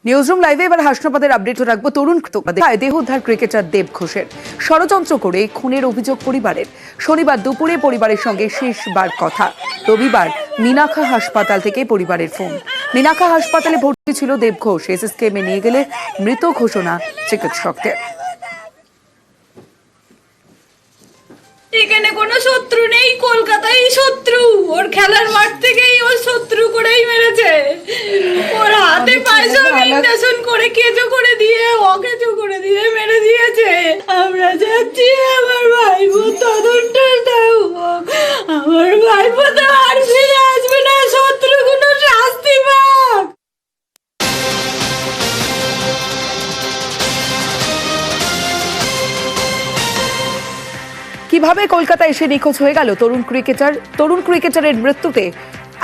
Newsroom লাইভে এবার হাসনাবাদের update রাখবো। তরুণ দেহ উদ্ধার ক্রিকেটার দেব ঘোষের ষড়যন্ত্র করে খুনের অভিযোগ পরিবারের। শনিবার দুপুরে পরিবারের সঙ্গে শেষবার কথা। রবিবার মিনাখা হাসপাতাল থেকে পরিবারের ফোন। মিনাখা হাসপাতালে ভর্তি ছিল দেব ঘোষ। এসএসকেএমে নিয়ে গেলে মৃত ঘোষণা চিকিৎসকদের। এখানে কোনো শত্রু নেই, কলকাতায় শত্রু। ওর খেলার মাঠ থেকেই ওর শত্রু করেই মেরেছে। ওর হাতে পায়ে সব ইনজেকশন করে কেঁচো করে দিয়ে অকেচো করে দিয়ে মেরে দিয়েছে। আমরা যাচ্ছি আমার ভাইপো তদন্তটা হোক। আমার ভাইপো তো আর ফিরে আসবে না, শত্রুগুলো শাস্তি পাক। কিভাবে কলকাতা এসে নিখোঁজ হয়ে গেল তরুণ ক্রিকেটারের মৃত্যুতে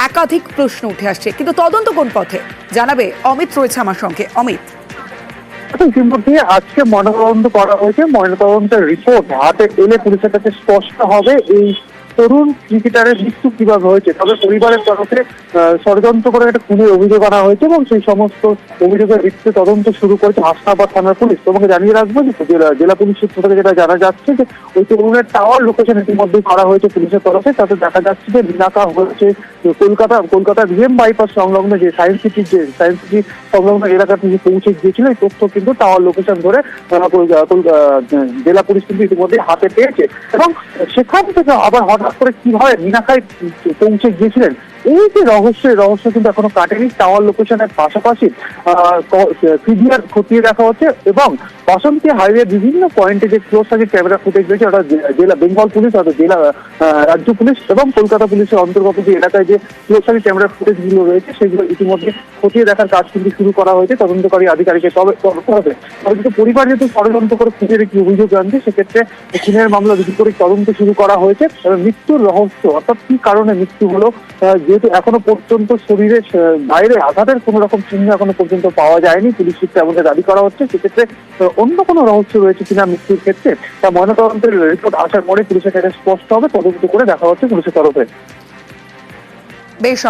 একাধিক প্রশ্ন উঠে আসছে, কিন্তু তদন্ত কোন পথে জানাবে অমিত রয়েছে আমার সঙ্গে। অমিত, ইতিমধ্যে আজকে ময়নাতদন্ত করা হয়েছে। ময়নাতদন্তের রিপোর্ট হাতে এলে পুলিশের কাছে স্পষ্ট হবে এই তরুণ ক্রিকেটারের মৃত্যু কিভাবে হয়েছে। তবে পরিবারের তরফে ষড়যন্ত্র করে একটা খুনের অভিযোগ আনা হয়েছে এবং সেই সমস্ত অভিযোগের ভিত্তিতে তদন্ত শুরু করেছে হাসনাবাদ থানার পুলিশ। তোমাকে জানিয়ে রাখবো যে জেলা পুলিশ সূত্র থেকে যেটা জানা যাচ্ছে যে ওই তরুণের টাওয়ার লোকেশন ইতিমধ্যে করা হয়েছে পুলিশের তরফে। তাতে দেখা যাচ্ছে যে মিনাকা হয়েছে কলকাতা ভিএম বাইপাস সংলগ্ন যে সায়েন্স সিটি সংলগ্ন এলাকাতে যে পৌঁছে গিয়েছিল এই তথ্য কিন্তু টাওয়ার লোকেশন ধরে জেলা পুলিশ কিন্তু ইতিমধ্যে হাতে পেয়েছে। এবং সেখান থেকে আবার হঠাৎ করে কিভাবে মিনাকায় পৌঁছে গিয়েছিলেন এই যে রহস্য কিন্তু এখনো কাটেনি। টাওয়ার লোকেশনের পাশাপাশি সিভিআর খতিয়ে দেখা হচ্ছে এবং বাসন্তী হাইওয়ে বিভিন্ন পয়েন্টে যে ক্লোজ সার্কিট ক্যামেরা ফুটেজ রয়েছে ওটা জেলা বেঙ্গল পুলিশ অর্থাৎ জেলা রাজ্য পুলিশ এবং কলকাতা পুলিশের অন্তর্গত যে এলাকায় যে ক্লোজ সার্কিট ক্যামেরা ফুটেজ গুলো রয়েছে সেগুলো ইতিমধ্যে খতিয়ে দেখার কাজ কিন্তু শুরু করা হয়েছে তদন্তকারী আধিকারিকের। তবে কিন্তু পরিবার যেহেতু ষড়যন্ত্র করে খুনের একটি অভিযোগ আনছে সেক্ষেত্রে খুনের মামলা রুজু করে তদন্ত শুরু করা হয়েছে। মৃত্যুর রহস্য অর্থাৎ কি কারণে মৃত্যু হলো, যেহেতু এখনো পর্যন্ত শরীরের বাইরে আঘাতের কোন রকম চিহ্ন এখনো পর্যন্ত পাওয়া যায়নি, পুলিশ সূত্রে এমনটা দাবি করা হচ্ছে। সেক্ষেত্রে অন্য কোনো রহস্য রয়েছে কিনা মৃত্যুর ক্ষেত্রে তা ময়নাতদন্তের রিপোর্ট আসার পরে পুলিশের কাছে স্পষ্ট হবে। তদন্ত করে দেখা হচ্ছে পুলিশের তরফে। বেশ।